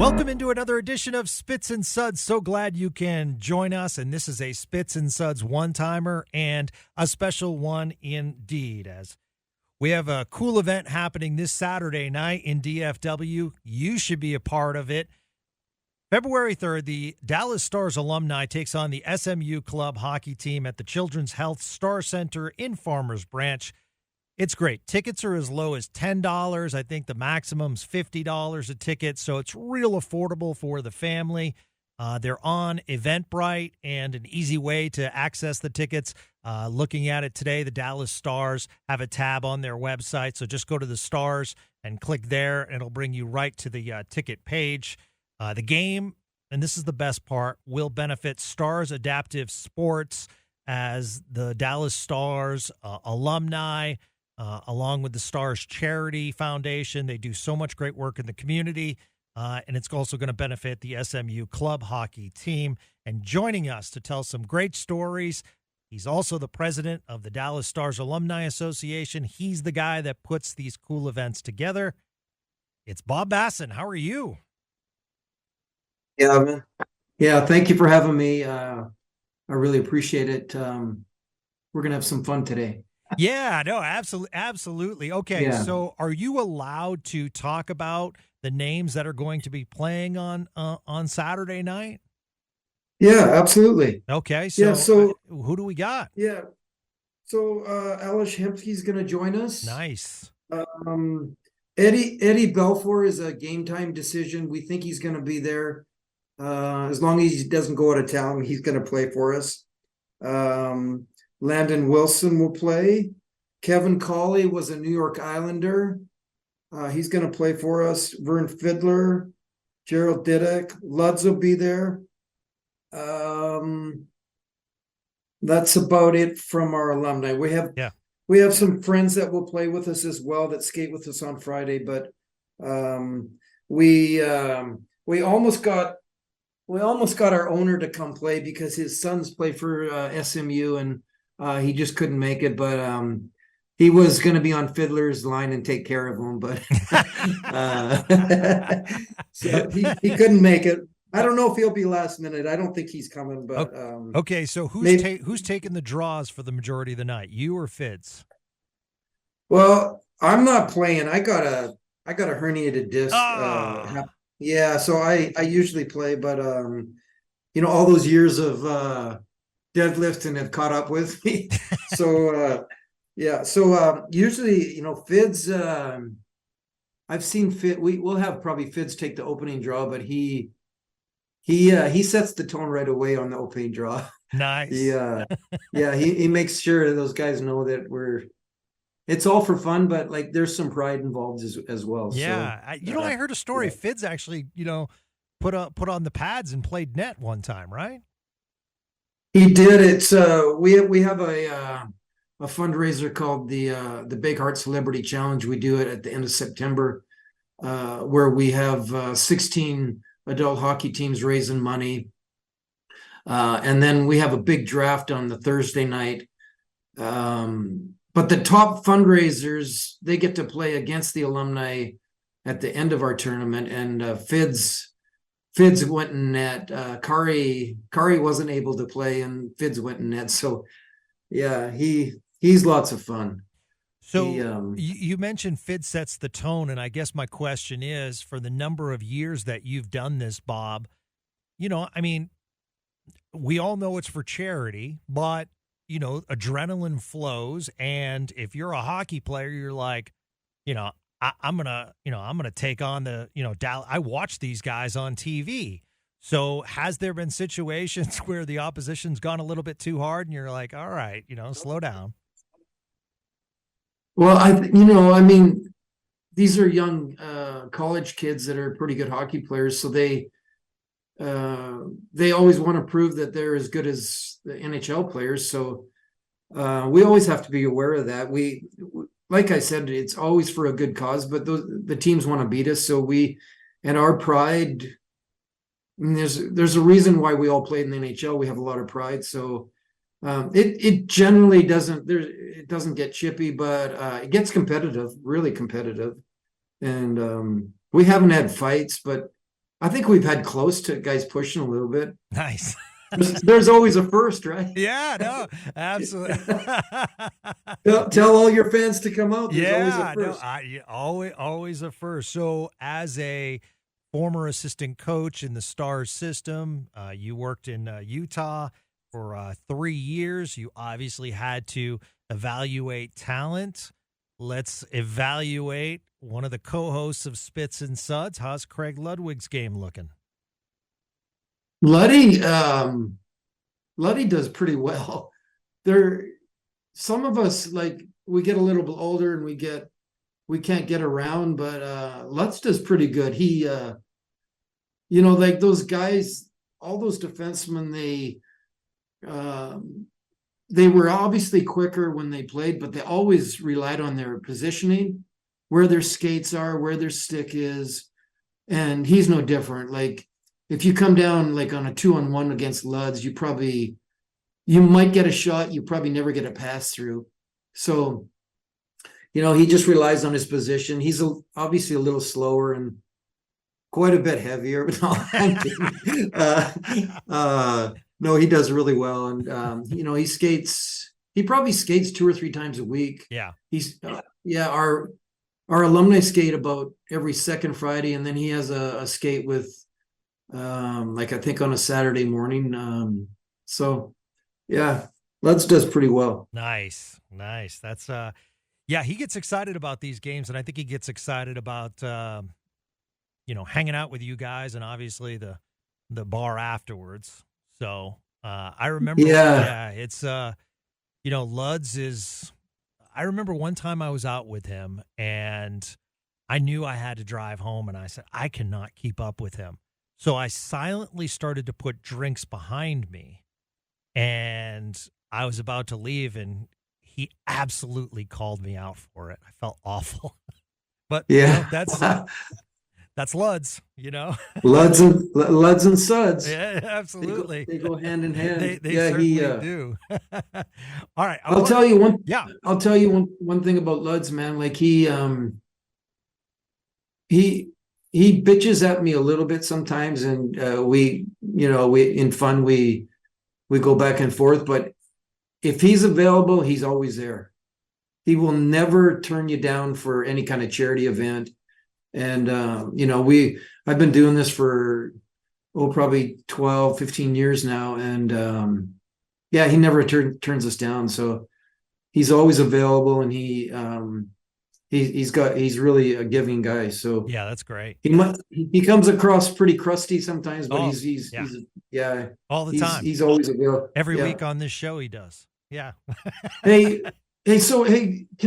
Welcome into another edition of Spits and Suds. So glad you can join us. And this is a Spits and Suds one-timer and a special one indeed, as we have a cool event happening this Saturday night in DFW. You should be a part of it. February 3rd, the Dallas Stars Alumni takes on the SMU Club hockey team at the Children's Health Star Center in Farmers Branch. It's great. Tickets are as low as $10. I think the maximum's $50 a ticket, so it's real affordable for the family. They're on Eventbrite, and an easy way to access the tickets. Looking at it today, the Dallas Stars have a tab on their website, so just go to the Stars and click there, and it'll bring you right to the ticket page. The game, and this is the best part, will benefit Stars Adaptive Sports as the Dallas Stars alumni, along with the Stars Charity Foundation. They do so much great work in the community, and it's also going to benefit the SMU club hockey team. And joining us to tell some great stories, he's also the president of the Dallas Stars Alumni Association. He's the guy that puts these cool events together. It's Bob Bassen. How are you? Yeah, man. Yeah, thank you for having me. I really appreciate it. We're going to have some fun today. Yeah, no, absolutely. Okay, Yeah. So are you allowed to talk about the names that are going to be playing on Saturday night? Yeah, absolutely. Okay, so, Yeah, so who do we got? yeah, so Alish Hempsky's going to join us. Nice. Eddie Belfour is a game time decision. We think he's going to be there. As long as he doesn't go out of town, he's going to play for us. Landon Wilson will play. Kevin Cawley was a New York Islander. He's going to play for us. Vern Fiddler, Gerald Didak, Luds will be there. That's about it from our alumni. We have some friends that will play with us as well that skate with us on Friday, but we almost got our owner to come play because his sons play for SMU, and he just couldn't make it, but he was going to be on Fiddler's line and take care of him, but so he couldn't make it. I don't know if he'll be last minute. I don't think he's coming, but okay. So who's taking the draws for the majority of the night, you or Fids? Well, I'm not playing. I got a herniated disc. Yeah, so I usually play, but all those years of deadlifting have caught up with me. So usually, Fids, I've seen we'll have probably Fids take the opening draw, but he sets the tone right away on the opening draw. Nice. He makes sure that those guys know that it's all for fun, but like there's some pride involved as well. Yeah. So, I heard a story. Yeah. Fids actually, put on the pads and played net one time, right? He did. It's we have a fundraiser called the Big Heart Celebrity Challenge. We do it at the end of September, where we have 16 adult hockey teams raising money. And then we have a big draft on the Thursday night. But the top fundraisers, they get to play against the alumni at the end of our tournament. And Fids went in net. Kari wasn't able to play, and Fids went in net. So, yeah, he's lots of fun. So you mentioned Fids sets the tone, and I guess my question is, for the number of years that you've done this, Bob, we all know it's for charity, but adrenaline flows. And if you're a hockey player, you're like, I'm going to take on the, I watch these guys on TV. So has there been situations where the opposition's gone a little bit too hard and you're like, all right, slow down? Well, these are young college kids that are pretty good hockey players. So they always want to prove that they're as good as the NHL players. So we always have to be aware of that. Like I said, it's always for a good cause, but the teams want to beat us. So and our pride, there's a reason why we all played in the NHL. We have a lot of pride. So it generally doesn't get chippy, but it gets competitive, really competitive. And we haven't had fights, but I think we've had close to guys pushing a little bit. Nice. There's always a first, right? Yeah, no, absolutely. Tell all your fans to come out. There's always a Yeah, no, first. always a first. So, as a former assistant coach in the Stars system, you worked in Utah for 3 years. You obviously had to evaluate talent. Let's evaluate one of the co-hosts of Spits and Suds. How's Craig Ludwig's game looking? Luddy does pretty well. There, some of us, like, we get a little bit older and we can't get around, but Lutz does pretty good. He like those guys, all those defensemen, they were obviously quicker when they played, but they always relied on their positioning, where their skates are, where their stick is. And he's no different. Like, if you come down like on a 2-on-1 against Luds, you might get a shot, you probably never get a pass through. So, he just relies on his position. He's obviously a little slower and quite a bit heavier, but no, I'm kidding. No, he does really well. And, he probably skates 2 or 3 times a week. Yeah. Our alumni skate about every second Friday. And then he has a skate with, I think on a Saturday morning. So yeah, Lutz does pretty well. Nice. That's, he gets excited about these games. And I think he gets excited about, hanging out with you guys and obviously the bar afterwards. So I remember, it's, Luds is, I remember one time I was out with him and I knew I had to drive home and I said, I cannot keep up with him. So I silently started to put drinks behind me and I was about to leave and he absolutely called me out for it. I felt awful, but that's Luds, Luds and Suds. Yeah, absolutely. They go hand in hand. They certainly do. All right. I'll tell you one thing about Luds, man. Like he bitches at me a little bit sometimes, and we in fun we go back and forth. But if he's available, he's always there. He will never turn you down for any kind of charity event. And, I've been doing this for, probably 12, 15 years now. And, he never turns us down. So he's always available and he's really a giving guy. So yeah, that's great. He comes across pretty crusty sometimes, but he's all the time. He's always available. Every week on this show, he does. Yeah. Can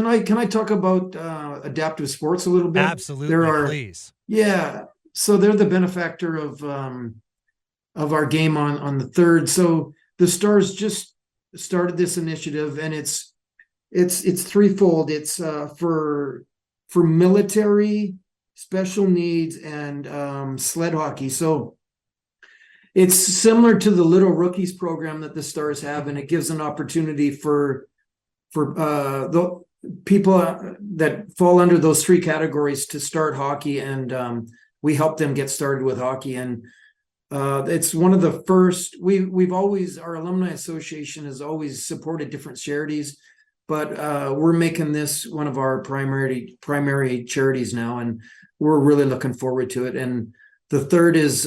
I talk about adaptive sports a little bit? Absolutely, please. Yeah, so they're the benefactor of our game on the 3rd. So the Stars just started this initiative, and it's threefold. It's for military, special needs, and sled hockey. So it's similar to the Little Rookies program that the Stars have, and it gives an opportunity for the people that fall under those 3 categories to start hockey, and we help them get started with hockey. And it's one of the first. Our Alumni Association has always supported different charities, but we're making this one of our primary charities now, and we're really looking forward to it. And the 3rd is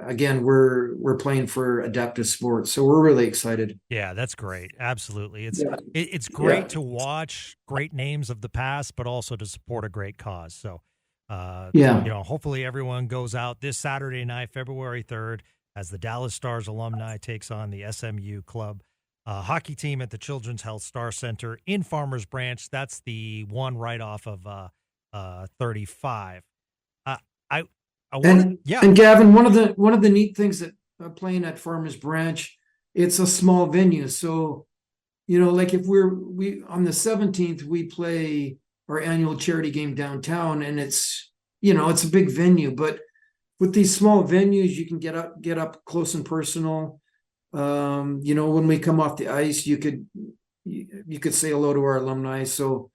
again, we're playing for adaptive sports, so we're really excited. Yeah, that's great. Absolutely, it's great to watch great names of the past, but also to support a great cause. So, hopefully everyone goes out this Saturday night, February 3rd, as the Dallas Stars alumni takes on the SMU club hockey team at the Children's Health Star Center in Farmers Branch. That's the one right off of 35. And Gavin, one of the neat things that playing at Farmers Branch, it's a small venue. So, like if we on the 17th, we play our annual charity game downtown, and it's a big venue, but with these small venues, you can get up close and personal. When we come off the ice, you could say hello to our alumni. So,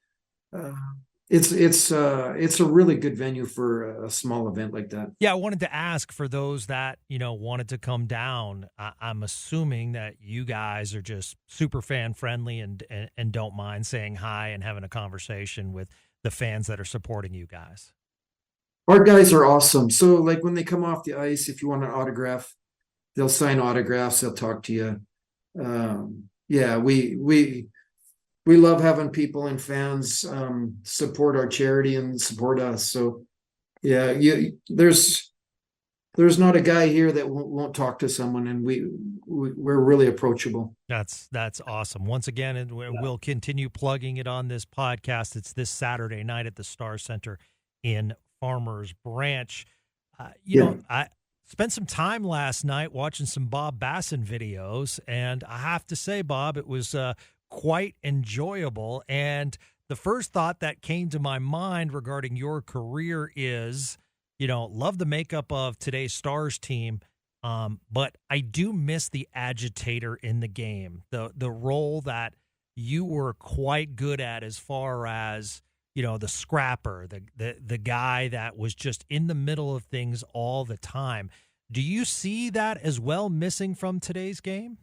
it's a really good venue for a small event like that. Yeah, I wanted to ask for those that, wanted to come down. I'm assuming that you guys are just super fan friendly and don't mind saying hi and having a conversation with the fans that are supporting you guys. Our guys are awesome. So like when they come off the ice, if you want an autograph, they'll sign autographs. They'll talk to you. Yeah, we love having people and fans support our charity and support us. So yeah, there's not a guy here that won't talk to someone, and we're really approachable. That's awesome. Once again, and we'll continue plugging it on this podcast. It's this Saturday night at the Star Center in Farmers Branch. I spent some time last night watching some Bob Bassen videos, and I have to say, Bob, it was quite enjoyable. And the first thought that came to my mind regarding your career is, love the makeup of today's Stars team, but I do miss the agitator in the game, the role that you were quite good at as far as, the scrapper, the guy that was just in the middle of things all the time. Do you see that as well missing from today's game?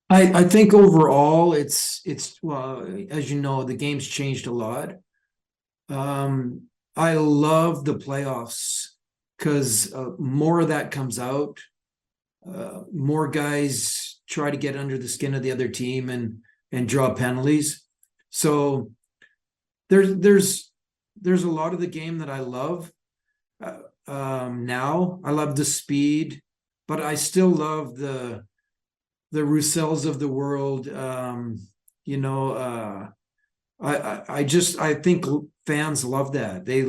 I think overall it's well, as you know, the game's changed a lot. I love the playoffs because more of that comes out. More guys try to get under the skin of the other team and draw penalties. So there's a lot of the game that I love. Now I love the speed, but I still love the Roussells of the world. I think fans love that. They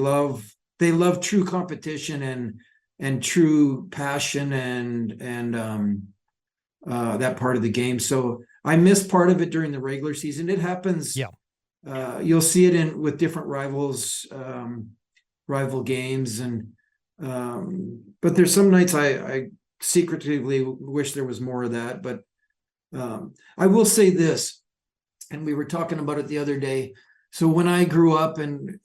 love true competition and true passion and that part of the game. So I missed part of it during the regular season. It happens. Yeah. You'll see it with different rivals, rival games, but there's some nights I secretively wish there was more of that. But I will say this, and we were talking about it the other day. So when I grew up, and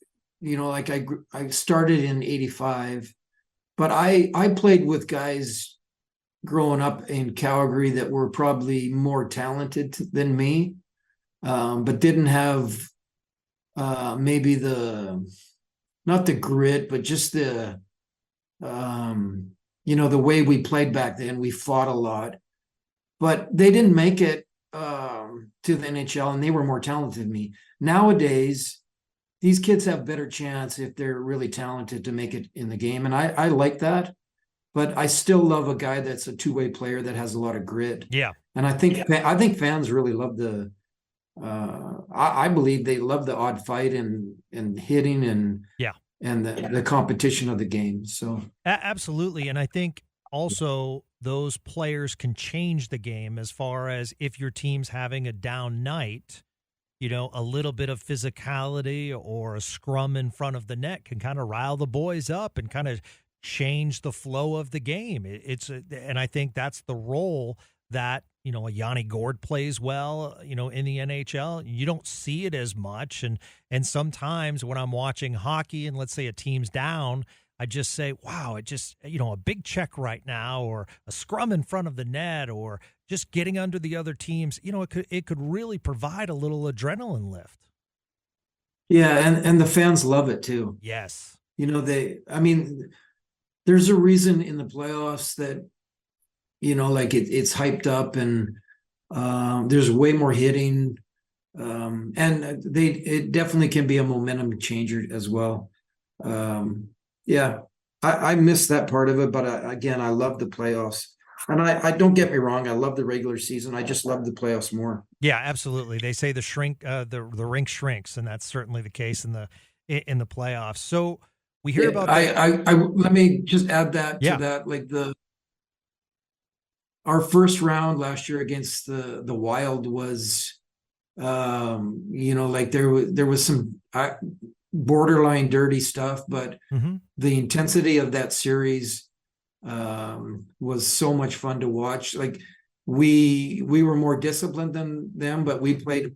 I started in '85, but I played with guys growing up in Calgary that were probably more talented than me, but didn't have maybe not the grit, but just the way we played back then. We fought a lot, but they didn't make it to the NHL, and they were more talented than me. Nowadays, these kids have better chance if they're really talented to make it in the game, and I like that. But I still love a guy that's a two-way player that has a lot of grit. Yeah, and I think fans really love the. I believe they love the odd fight and hitting and the competition of the game. So absolutely, and I think also those players can change the game as far as if your team's having a down night, a little bit of physicality or a scrum in front of the net can kind of rile the boys up and kind of change the flow of the game. And I think that's the role that, a Yanni Gord plays well, in the NHL. You don't see it as much. And sometimes when I'm watching hockey and let's say a team's down, I just say, wow, it just, a big check right now, or a scrum in front of the net, or just getting under the other teams, it could really provide a little adrenaline lift. Yeah, and the fans love it too. Yes. There's a reason in the playoffs that, it's hyped up, and there's way more hitting. And it definitely can be a momentum changer as well. Yeah, I miss that part of it, but again, I love the playoffs. And I don't get me wrong, I love the regular season. I just love the playoffs more. Yeah, absolutely. They say the rink shrinks, and that's certainly the case in the playoffs. So we hear about. Let me just add that to that, like our first round last year against the Wild was, there was some borderline dirty stuff, but the intensity of that series was so much fun to watch. Like we were more disciplined than them, but we played,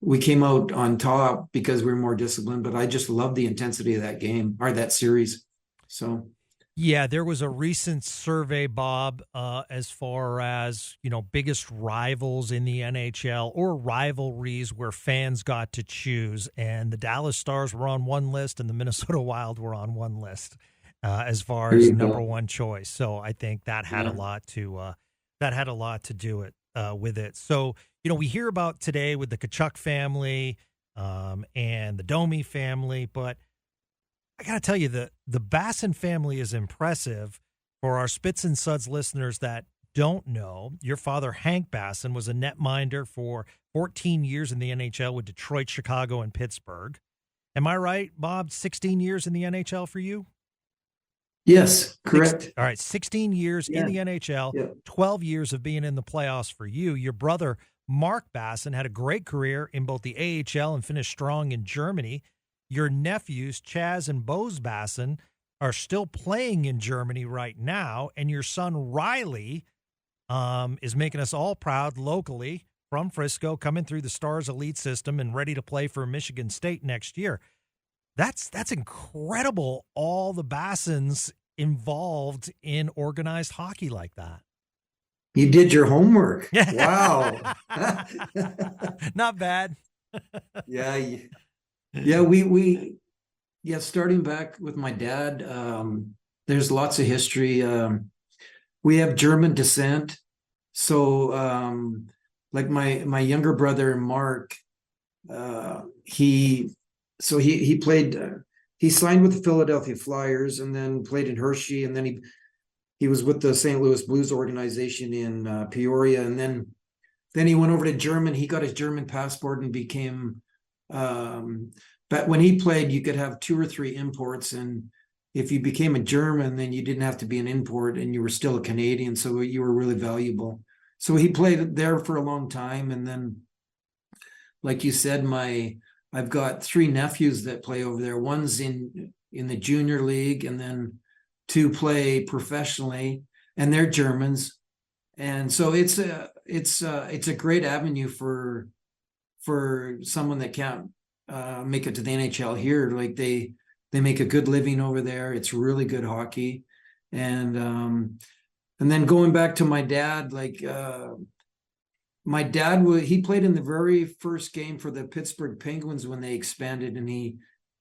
we came out on top because we were more disciplined, but I just love the intensity of that game or that series. So Yeah, there was a recent survey, Bob, as far as, biggest rivals in the NHL or rivalries where fans got to choose. And the Dallas Stars were on one list and the Minnesota Wild were on one list as far there as you number go. one choice. So I think that had a Yeah. lot to do it with it. So, we hear about today with the Kachuk family and the Domi family, but I got to tell you, the Bassen family is impressive. For our Spits and Suds listeners that don't know, your father, Hank Bassen, was a netminder for 14 years in the NHL with Detroit, Chicago, and Pittsburgh. Am I right, Bob? 16 years in the NHL for you? Yes, correct. All right, 16 years in Yeah. the NHL, Yeah. 12 years of being in the playoffs for you. Your brother, Mark Bassen, had a great career in both the AHL and finished strong in Germany. Your nephews, Chaz and Bose Bassen, are still playing in Germany right now. And your son, Riley, is making us all proud locally from Frisco, coming through the Stars Elite system and ready to play for Michigan State next year. That's incredible, all the Bassens involved in organized hockey like that. You did your homework. Yeah. Wow. Not bad. Yeah. Yeah. We, yeah, starting back with my dad, there's lots of history. We have German descent. So, like my younger brother, Mark, he played, he signed with the Philadelphia Flyers and then played in Hershey. And then he was with the St. Louis Blues organization in Peoria. And then he went over to German. He got his German passport and became, but when he played, you could have 2 or 3 imports. And if you became a German, then you didn't have to be an import and you were still a Canadian. So you were really valuable. So he played there for a long time. And then, like you said, I've got 3 nephews that play over there. One's in the junior league and then 2 play professionally, and they're Germans. And so it's a great avenue for someone that can't make it to the NHL here. Like they make a good living over there. It's really good hockey. And then going back to my dad, like my dad he played in the very first game for the Pittsburgh Penguins when they expanded, and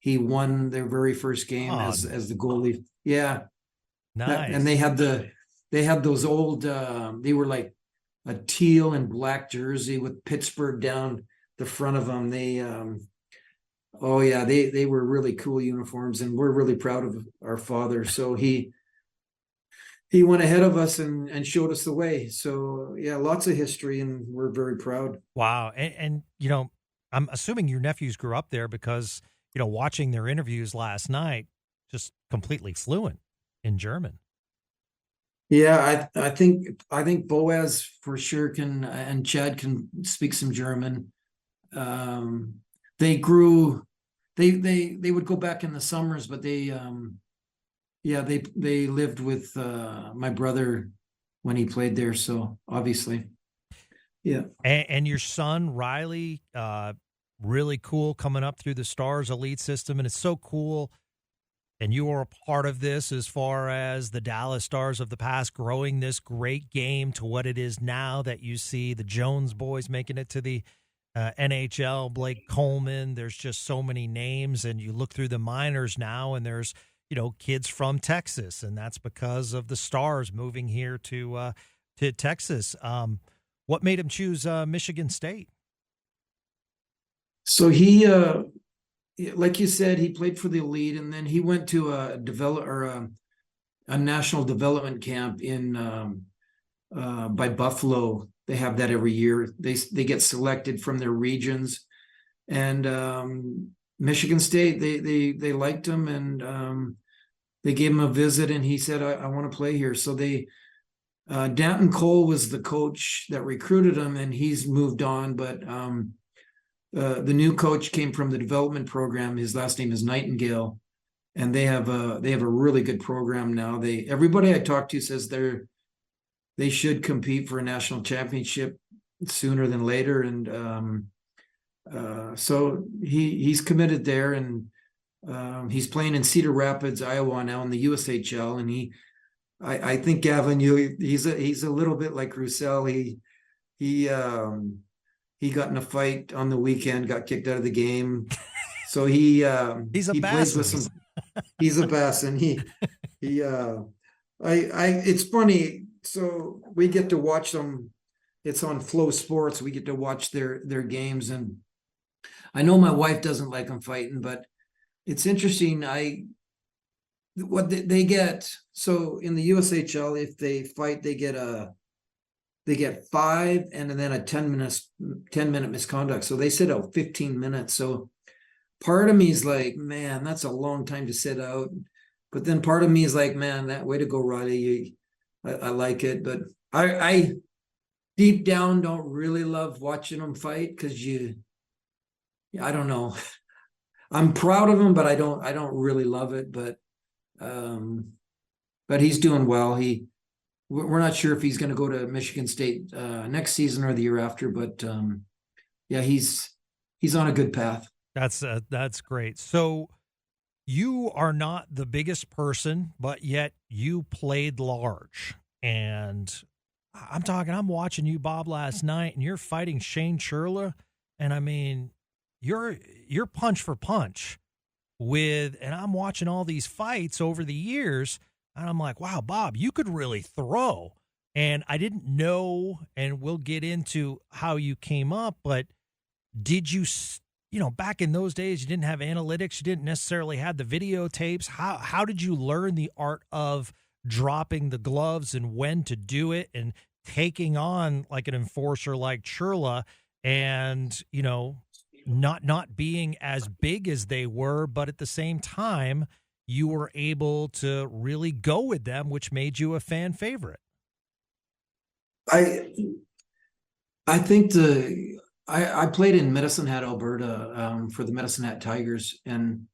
he won their very first game as the goalie. Yeah. Nice. And they had those old they were like a teal and black jersey with Pittsburgh down the front of them. They they were really cool uniforms, and we're really proud of our father. So he went ahead of us and showed us the way. So yeah, lots of history, and we're very proud. Wow. And I'm assuming your nephews grew up there because, watching their interviews last night, just completely fluent in German. Yeah, I think Boaz for sure can, and Chad can speak some German. They grew, they would go back in the summers, but they lived with my brother when he played there. So obviously, yeah. And your son Riley, really cool, coming up through the Stars Elite system, and it's so cool. And you are a part of this as far as the Dallas Stars of the past growing this great game to what it is now, that you see the Jones boys making it to the NHL, Blake Coleman. There's just so many names, and you look through the minors now, and there's, kids from Texas, and that's because of the Stars moving here to Texas. What made him choose Michigan State? So he, like you said, he played for the Elite, and then he went to a national development camp in by Buffalo. They have that every year. They get selected from their regions, and Michigan State they liked him, and they gave him a visit, and he said, I want to play here. So Danton Cole was the coach that recruited him, and he's moved on. But the new coach came from the development program. His last name is Nightingale, and they have a really good program now. Everybody I talk to says they should compete for a national championship sooner than later. And So he's committed there, and he's playing in Cedar Rapids, Iowa now in the USHL, and I think Gavin, he's a little bit like Roussel. He got in a fight on the weekend, got kicked out of the game. So He's a he plays with Bassen. some. He's a Bassen. It's funny. So we get to watch them. It's on Flow Sports. We get to watch their games, and I know my wife doesn't like them fighting, but it's interesting. What they get. So in the USHL, if they fight, they get 5 and then a 10-minute misconduct. So they sit out 15 minutes. So part of me is like, man, that's a long time to sit out. But then part of me is like, man, that way to go, Riley. I like it, but I deep down don't really love watching them fight because I don't know. I'm proud of him, but I don't really love it. But he's doing well. We're not sure if he's going to go to Michigan State next season or the year after, but yeah, he's on a good path. That's great. So you are not the biggest person, but yet you played large. And I'm watching you, Bob, last night, and you're fighting Shane Churla. And I mean, you're punch for punch and I'm watching all these fights over the years, and I'm like, wow, Bob, you could really throw. And I didn't know, and we'll get into how you came up, but did you, back in those days, you didn't have analytics, you didn't necessarily have the videotapes. How did you learn the art of dropping the gloves and when to do it and taking on like an enforcer like Churla and, not being as big as they were, but at the same time, you were able to really go with them, which made you a fan favorite? I think I played in Medicine Hat, Alberta, for the Medicine Hat Tigers, and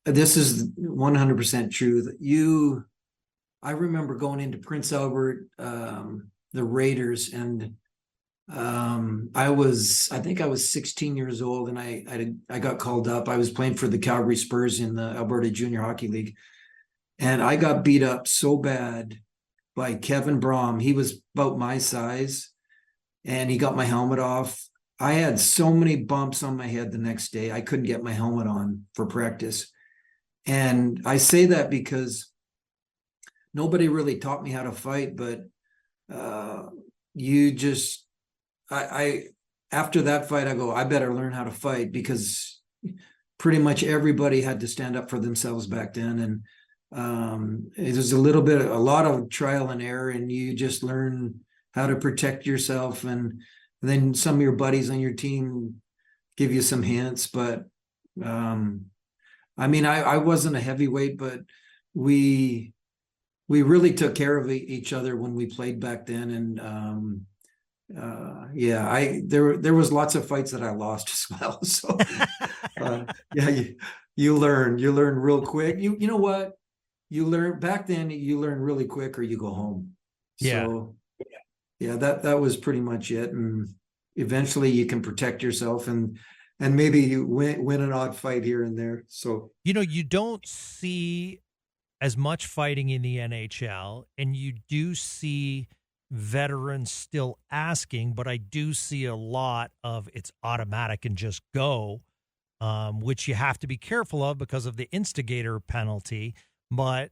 this is 100% true. I remember going into Prince Albert, the Raiders, and I think I was 16 years old, and I got called up. I was playing for the Calgary Spurs in the Alberta Junior Hockey League, and I got beat up so bad by Kevin Brom. He was about my size, and he got my helmet off. I had so many bumps on my head the next day. I couldn't get my helmet on for practice. And I say that because nobody really taught me how to fight, but I after that fight, I go, I better learn how to fight, because pretty much everybody had to stand up for themselves back then. And it was a lot of trial and error, and you just learn how to protect yourself. And then some of your buddies on your team give you some hints. But I mean, I wasn't a heavyweight, but we really took care of each other when we played back then. And there was lots of fights that I lost as well. So yeah, you learn real quick. You know what? You learn back then, you learn really quick or you go home. Yeah. So yeah, that was pretty much it. And eventually you can protect yourself and maybe you win an odd fight here and there. So, you don't see as much fighting in the NHL, and you do see veterans still asking, but I do see a lot of it's automatic and just go, which you have to be careful of because of the instigator penalty. But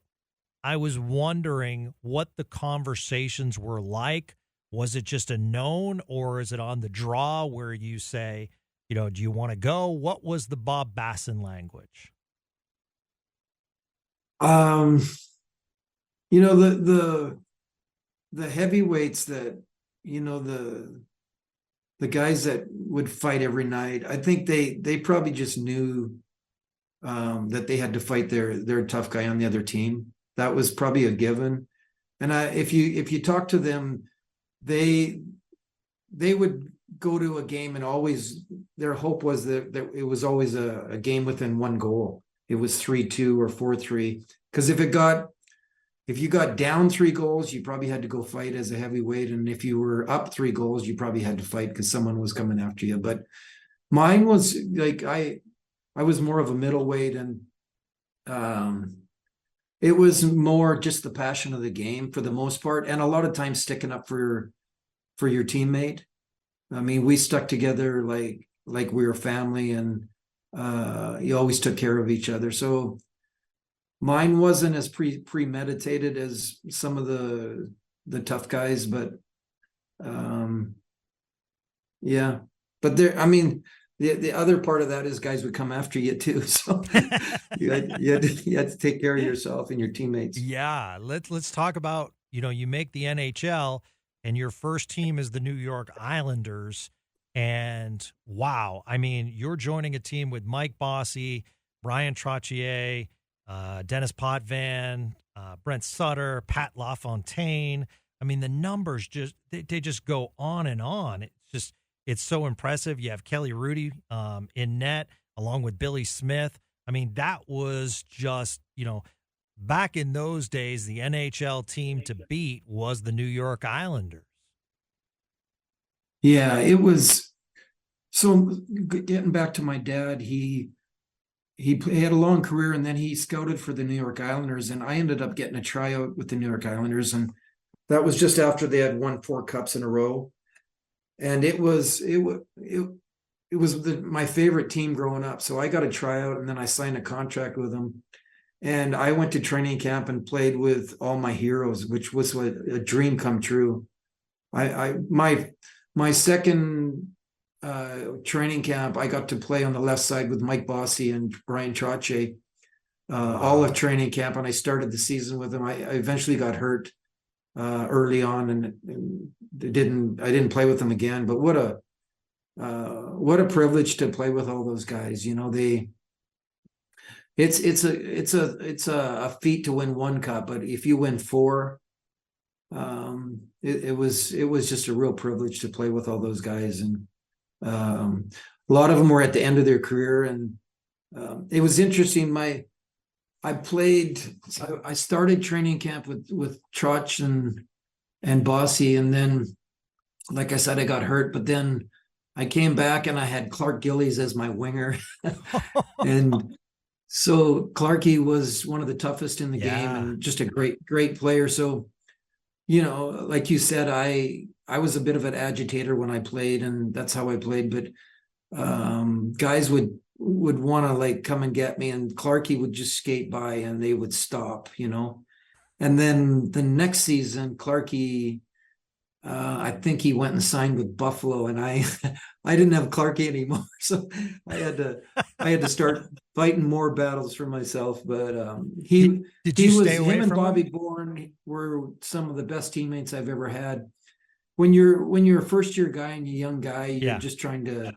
I was wondering what the conversations were like. Was it just a known, or is it on the draw where you say, do you want to go? What was the Bob Bassen language? The heavyweights that, the guys that would fight every night, I think they probably just knew that they had to fight their tough guy on the other team. That was probably a given. And if you talk to them, they would go to a game, and always their hope was that it was always a game within one goal. It was 3-2 or 4-3. Because if if you got down 3 goals, you probably had to go fight as a heavyweight. And if you were up 3 goals, you probably had to fight because someone was coming after you. But mine was like, I was more of a middleweight, and it was more just the passion of the game for the most part. And a lot of times sticking up for your teammate. I mean, we stuck together like we were family, and you always took care of each other. So mine wasn't as premeditated as some of the tough guys, but yeah. But there, I mean, the other part of that is guys would come after you too. So you had to take care of yourself and your teammates. Yeah, let's talk about, you make the NHL and your first team is the New York Islanders, and wow, I mean, you're joining a team with Mike Bossy, Brian Trottier, Dennis Potvin, Brent Sutter, Pat LaFontaine. I mean, the numbers they just go on and on. It's so impressive. You have Kelly Rudy in net along with Billy Smith. I mean, that was just, back in those days, the NHL team to beat was the New York Islanders. Yeah, it was. So getting back to my dad, he had a long career, and then he scouted for the New York Islanders, and I ended up getting a tryout with the New York Islanders, and that was just after they had won 4 cups in a row. And it was my favorite team growing up. So I got a tryout, and then I signed a contract with them. And I went to training camp and played with all my heroes, which was a dream come true. My second training camp, I got to play on the left side with Mike Bossy and Brian Trottier all of training camp, and I started the season with them. I eventually got hurt early on, and I didn't play with them again. But what a privilege to play with all those guys. It's a feat to win 1 cup, but if you win 4, it was just a real privilege to play with all those guys. And a lot of them were at the end of their career, and it was interesting. I started training camp with Trotch and Bossy, and then, like I said, I got hurt, but then I came back and I had Clark Gillies as my winger. And so Clarky was one of the toughest in the game, and just a great player. So, like you said, I was a bit of an agitator when I played, and that's how I played. But guys would want to like come and get me, and Clarky would just skate by and they would stop, And then the next season, Clarky, I think he went and signed with Buffalo, and I didn't have Clarky anymore, so I had to start fighting more battles for myself. But him and Bobby Bourne were some of the best teammates I've ever had. When you're a first year guy and you're a young guy, you're just trying to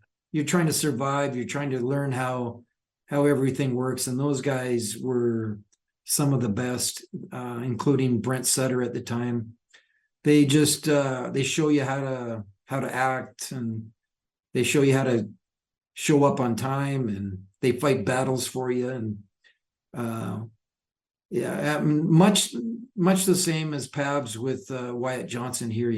survive. You're trying to learn how everything works, and those guys were some of the best, including Brent Sutter at the time. They just they show you how to act, and they show you how to show up on time, and they fight battles for you. And much the same as Pabs with Wyatt Johnson here.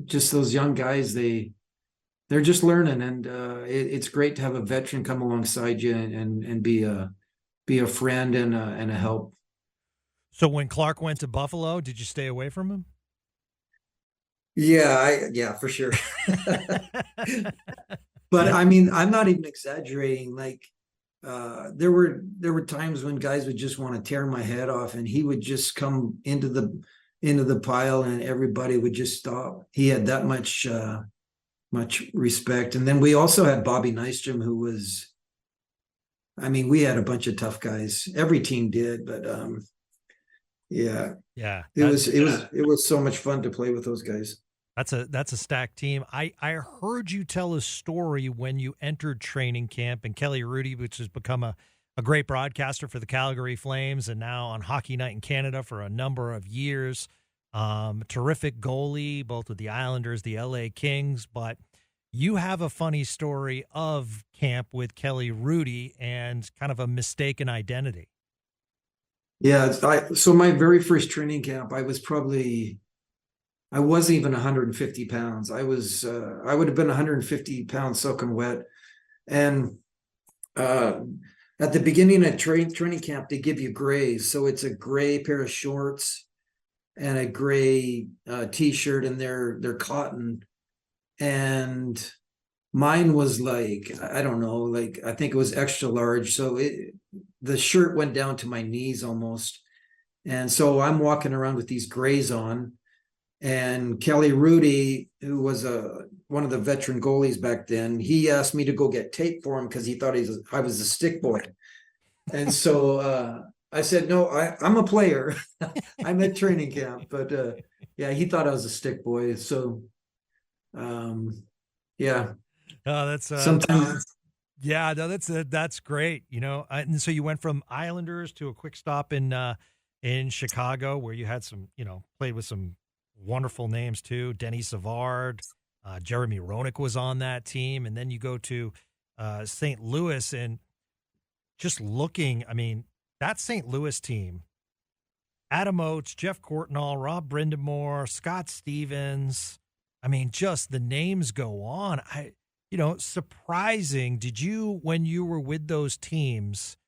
Just those young guys. They're just learning, and it's great to have a veteran come alongside you and be a friend and a help. So when Clark went to Buffalo, did you stay away from him? Yeah, for sure. But I mean, I'm not even exaggerating. Like, there were times when guys would just want to tear my head off, and he would just come into the pile, and everybody would just stop. He had that much respect. And then we also had Bobby Nystrom, who was, I mean, we had a bunch of tough guys. Every team did, but it was so much fun to play with those guys. That's a stacked team. I heard you tell a story when you entered training camp, and Kelly Rudy, which has become a great broadcaster for the Calgary Flames and now on Hockey Night in Canada for a number of years. Terrific goalie, both with the Islanders, the LA Kings, but you have a funny story of camp with Kelly Rudy and kind of a mistaken identity. Yeah, so my very first training camp, I wasn't even 150 pounds. I would have been 150 pounds soaking wet. And uh, at the beginning of training camp, they give you grays. So it's a gray pair of shorts and a gray t-shirt, and they're cotton. And mine was like, I don't know, like I think it was extra large. So the shirt went down to my knees almost. And so I'm walking around with these grays on. And Kelly Rudy, who was one of the veteran goalies back then, he asked me to go get tape for him because he thought I was a stick boy. And so I said, no, I'm a player. I'm at training camp. But yeah, he thought I was a stick boy. So yeah, Oh, that's sometimes. yeah, no, that's great. And so you went from Islanders to a quick stop in Chicago, where you had some, played with some wonderful names too. Denny Savard, Jeremy Roenick was on that team, and then you go to St. Louis, and just looking, I mean, that St. Louis team: Adam Oates, Jeff Courtnall, Rob Brindamore, Scott Stevens. I mean, just the names go on. Surprising. Did you, when you were with those teams,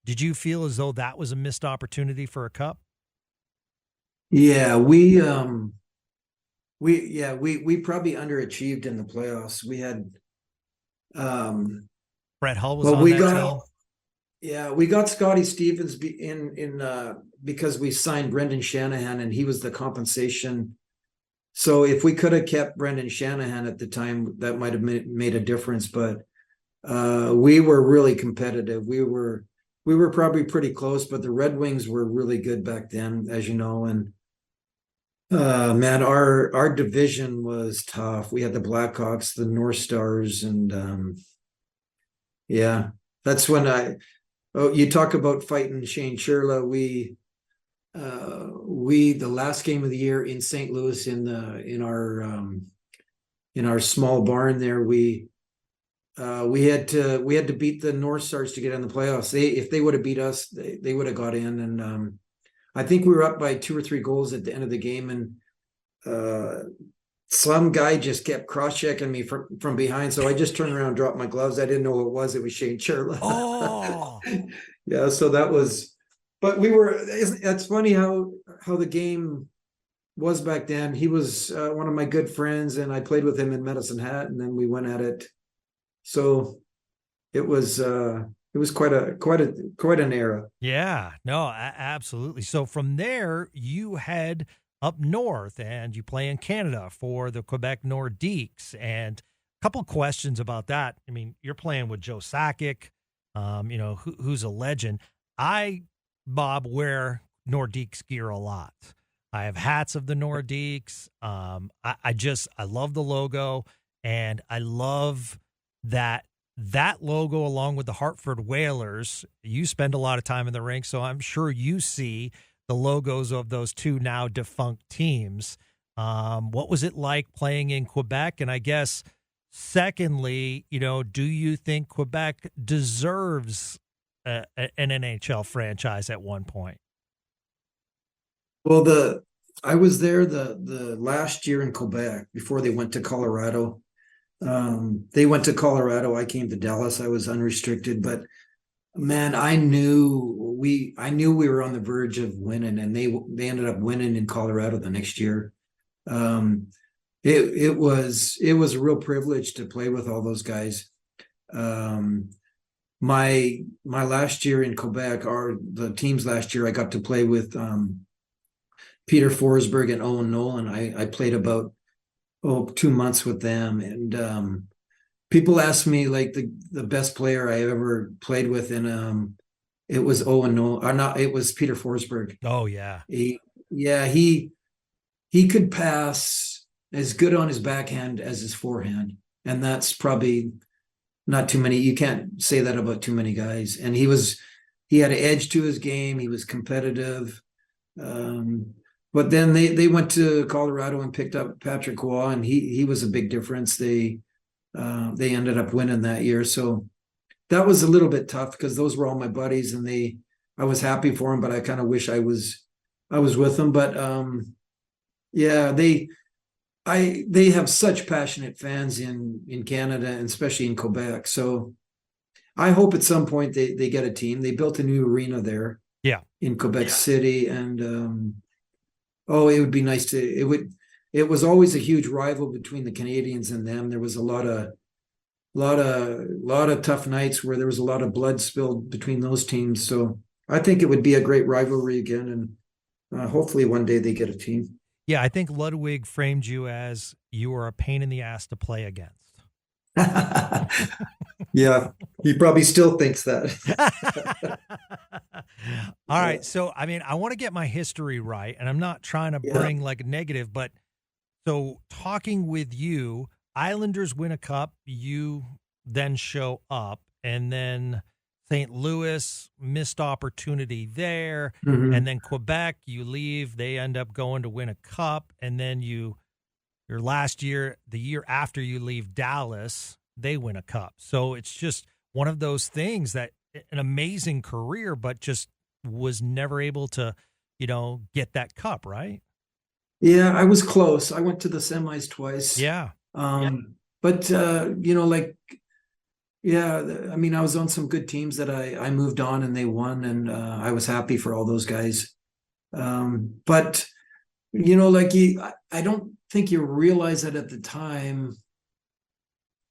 did you feel as though that was a missed opportunity for a cup? Yeah, we probably underachieved in the playoffs. We had Brett Hull was well, on that team. Yeah, we got Scotty Stevens in because we signed Brendan Shanahan, and he was the compensation. So if we could have kept Brendan Shanahan at the time, that might have made a difference. But we were really competitive. We were probably pretty close, but the Red Wings were really good back then, as you know. And man, our division was tough. We had the Blackhawks, the North Stars, and yeah, that's when you talk about fighting Shane Sherla. The last game of the year in St. Louis in our small barn there, we had to beat the North Stars to get in the playoffs. If they would have beat us, they would have got in. And I think we were up by 2 or 3 goals at the end of the game, and some guy just kept cross-checking me from behind. So I just turned around and dropped my gloves. I didn't know who it was. It was Shane Sherla. Oh, yeah. So that was, but it's funny how the game was back then. He was one of my good friends, and I played with him in Medicine Hat, and then we went at it. So it was quite an era. yeah, no, absolutely. So from there, you head up north, and you play in Canada for the Quebec Nordiques. And a couple questions about that. I mean, you're playing with Joe Sakic, who's a legend. Bob, wear Nordiques gear a lot. I have hats of the Nordiques. I love the logo, and I love that logo along with the Hartford Whalers. You spend a lot of time in the rink, so I'm sure you see the logos of those two now defunct teams. What was it like playing in Quebec? And I guess, secondly, do you think Quebec deserves an NHL franchise at one point? Well, I was there the last year in Quebec before they went to Colorado. They went to Colorado. I came to Dallas. I was unrestricted, but man, I knew we were on the verge of winning, and they ended up winning in Colorado the next year. It was a real privilege to play with all those guys. My last year in Quebec, or the teams last year, I got to play with Peter Forsberg and Owen Nolan. I played about 2 months with them, and people ask me like the best player I ever played with, and it was Owen Nolan, or not, it was Peter Forsberg. Oh yeah. He could pass as good on his backhand as his forehand, and that's probably not too many. You can't say that about too many guys. And he had an edge to his game. He was competitive. But then they went to Colorado and picked up Patrick Roy, and he was a big difference. They ended up winning that year. So that was a little bit tough because those were all my buddies, and I was happy for them, but I kind of wish I was with them. But yeah, they have such passionate fans in Canada and especially in Quebec. So I hope at some point they get a team. They built a new arena there Yeah. in Quebec City, and oh, it would be nice to. It was always a huge rival between the Canadians and them. There was a lot of tough nights where there was a lot of blood spilled between those teams. So I think it would be a great rivalry again, and hopefully one day they get a team. Yeah, I think Ludwig framed you as you were a pain in the ass to play against. Yeah, he probably still thinks that. All right. So, I mean, I want to get my history right, and I'm not trying to bring like negative, but so talking with you, Islanders win a cup, you then show up, and then St. Louis, missed opportunity there. Mhm. And then Quebec, you leave, they end up going to win a cup, and then your last year, the year after you leave Dallas, they win a cup. So it's just one of those things that an amazing career, but just was never able to, get that cup, right? Yeah, I was close. I went to the semis twice. Yeah. But like, yeah, I mean, I was on some good teams that I moved on and they won, and I was happy for all those guys. But like I don't think you realize that at the time.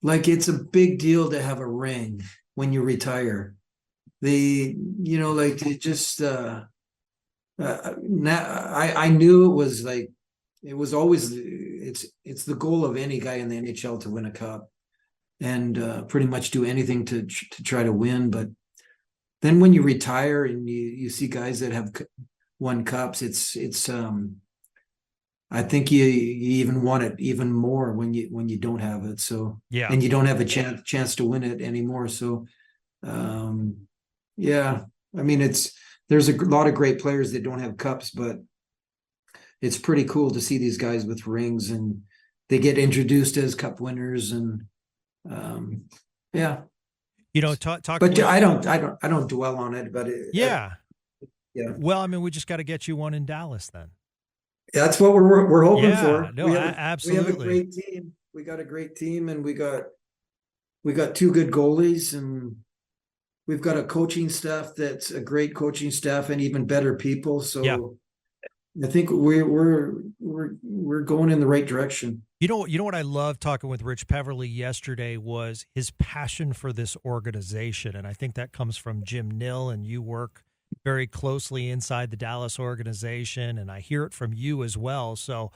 Like it's a big deal to have a ring when you retire. Like it just now I knew it was like it was always it's the goal of any guy in the NHL to win a cup and pretty much do anything to try to win. But then when you retire and you see guys that have won cups, it's I think you even want it even more when you don't have it. So Yeah. and you don't have a chance to win it anymore. So yeah, I mean there's a lot of great players that don't have cups, but it's pretty cool to see these guys with rings and they get introduced as cup winners and yeah. Talk. But I don't dwell on it. But yeah. Yeah. Well, I mean, we just got to get you one in Dallas then. That's what we're hoping for. No, absolutely. We have a great team. We got a great team, and we got two good goalies, and we've got a coaching staff that's a great coaching staff, and even better people. So I think we're going in the right direction. You know what I love talking with Rich Peverly yesterday was his passion for this organization, and I think that comes from Jim Nill, and you work very closely inside the Dallas organization, and I hear it from you as well. So,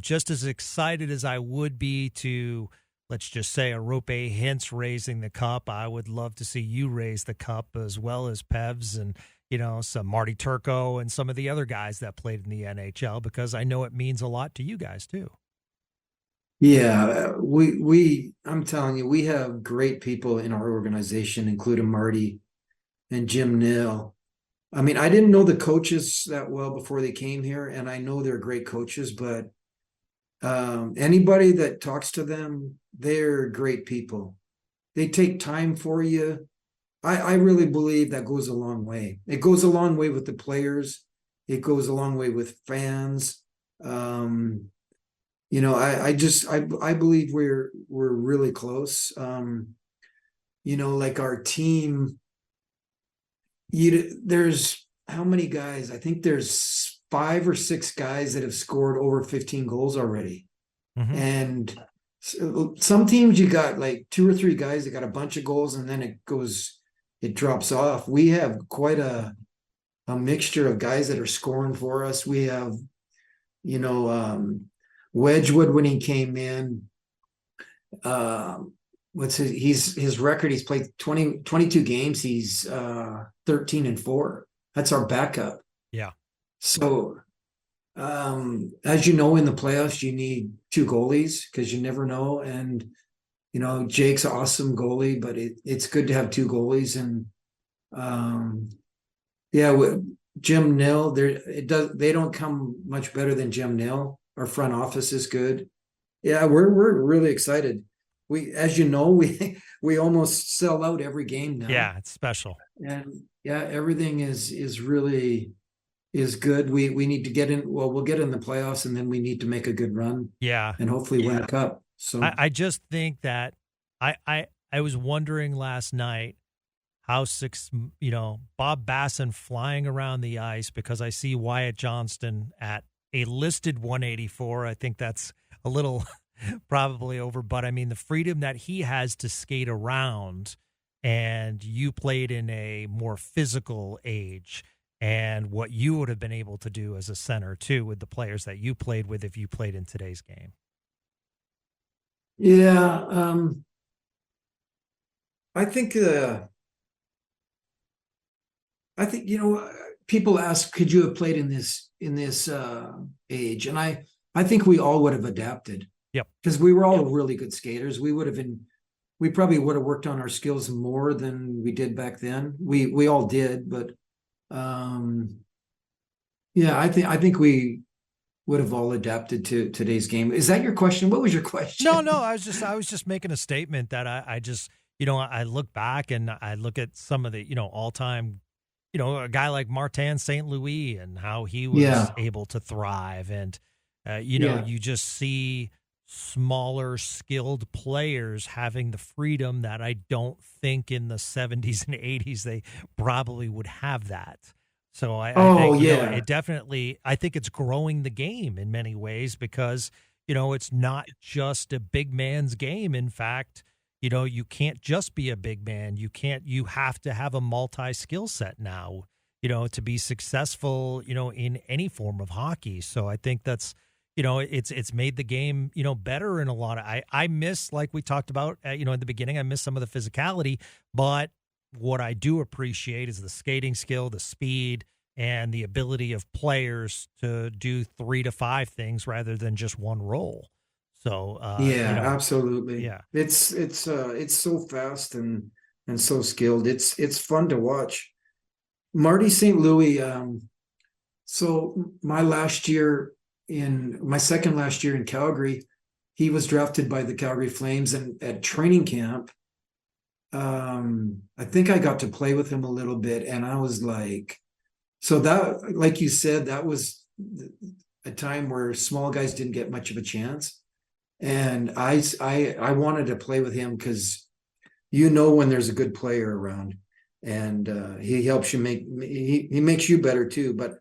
just as excited as I would be to, let's just say, a Rope Hintz raising the cup, I would love to see you raise the cup as well as Pevs and, some Marty Turco and some of the other guys that played in the NHL, because I know it means a lot to you guys too. Yeah, I'm telling you, we have great people in our organization, including Marty and Jim Nill. I mean, I didn't know the coaches that well before they came here, and I know they're great coaches, but anybody that talks to them, they're great people. They take time for you. I really believe that goes a long way. It goes a long way with the players. It goes a long way with fans. I believe we're really close. Like our team. There's how many guys? I think there's 5 or 6 guys that have scored over 15 goals already. Mm-hmm. And some teams you got like 2 or 3 guys that got a bunch of goals and then it drops off. We have quite a mixture of guys that are scoring for us. We have, Wedgwood when he came in, what's his record? He's played 22 games. He's 13-4. That's our backup. Yeah. So, as you know, in the playoffs, you need 2 goalies because you never know. And, Jake's an awesome goalie, but it's good to have 2 goalies. And, Jim Nill, they don't come much better than Jim Nill. Our front office is good. Yeah, we're really excited. as you know, we almost sell out every game now. Yeah, it's special. And yeah, everything is really is good. We need to get in. Well, we'll get in the playoffs, and then we need to make a good run. Yeah, and hopefully win a cup. So I just think that I was wondering last night how Bob Bassen flying around the ice, because I see Wyatt Johnston at a listed 184. I think that's a little probably over, but I mean the freedom that he has to skate around, and you played in a more physical age, and what you would have been able to do as a center too with the players that you played with if you played in today's game. Yeah, I think people ask, could you have played in this age? And I think we all would have adapted. Yep. Because we were all really good skaters. We probably would have worked on our skills more than we did back then. We all did, but yeah, I think we would have all adapted to today's game. Is that your question? What was your question? No, I was just making a statement that I just, I look back and I look at some of the, all-time, a guy like Martin St. Louis and how he was able to thrive. And, you just see smaller, skilled players having the freedom that I don't think in the 70s and 80s they probably would have that. So I think it definitely, I think it's growing the game in many ways because, it's not just a big man's game. In fact, you can't just be a big man. You have to have a multi-skill set now, to be successful, in any form of hockey. So I think that's, it's made the game, better in a lot of, I miss, like we talked about, in the beginning, I miss some of the physicality, but what I do appreciate is the skating skill, the speed, and the ability of players to do 3 to 5 things rather than just one role. So absolutely. Yeah, it's so fast and so skilled. It's fun to watch. Marty St. Louis. So my second last year in Calgary, he was drafted by the Calgary Flames, and at training camp, I think I got to play with him a little bit, and I was like, so that, like you said, that was a time where small guys didn't get much of a chance. And I wanted to play with him because when there's a good player around, and he helps you he makes you better too. But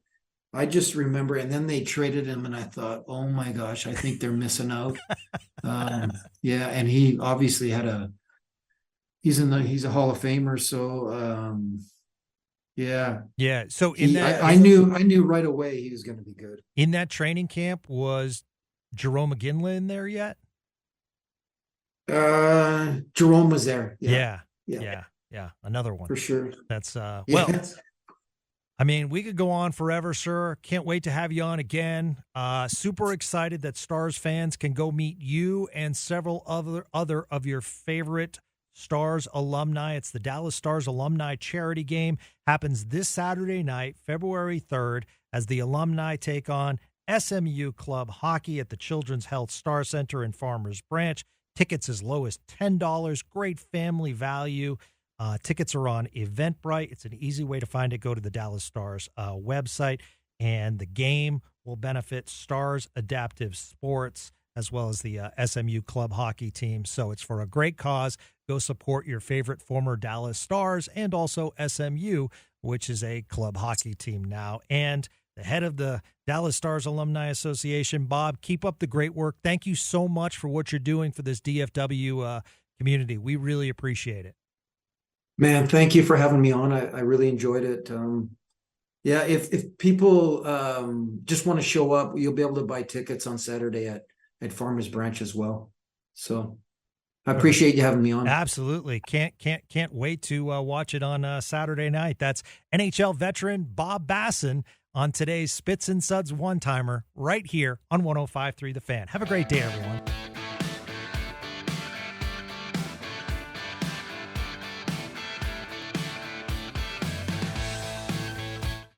I just remember, and then they traded him, and I thought, oh my gosh, I think they're missing out. And he obviously he's a Hall of Famer, so yeah. So I knew right away he was going to be good. In that training camp, was Jerome McGinley in there yet? Jerome was there. Yeah. Another one for sure. That's I mean, we could go on forever, sir. Can't wait to have you on again. Super excited that Stars fans can go meet you and several other of your favorite Stars alumni. It's the Dallas Stars Alumni Charity Game. Happens this Saturday night, February 3rd, as the alumni take on SMU Club Hockey at the Children's Health Star Center in Farmers Branch. Tickets as low as $10. Great family value. Tickets are on Eventbrite. It's an easy way to find it. Go to the Dallas Stars website, and the game will benefit Stars Adaptive Sports as well as the SMU Club Hockey team. So it's for a great cause. Go support your favorite former Dallas Stars and also SMU, which is a club hockey team now. And the head of the Dallas Stars Alumni Association, Bob, keep up the great work. Thank you so much for what you're doing for this DFW community. We really appreciate it. Man, thank you for having me on. I really enjoyed it. If people just want to show up, you'll be able to buy tickets on Saturday at Farmers Branch as well. So I appreciate you having me on. Absolutely. Can't wait to watch it on Saturday night. That's NHL veteran Bob Bassen on today's Spits and Suds one-timer right here on 105.3 The Fan. Have a great day, everyone.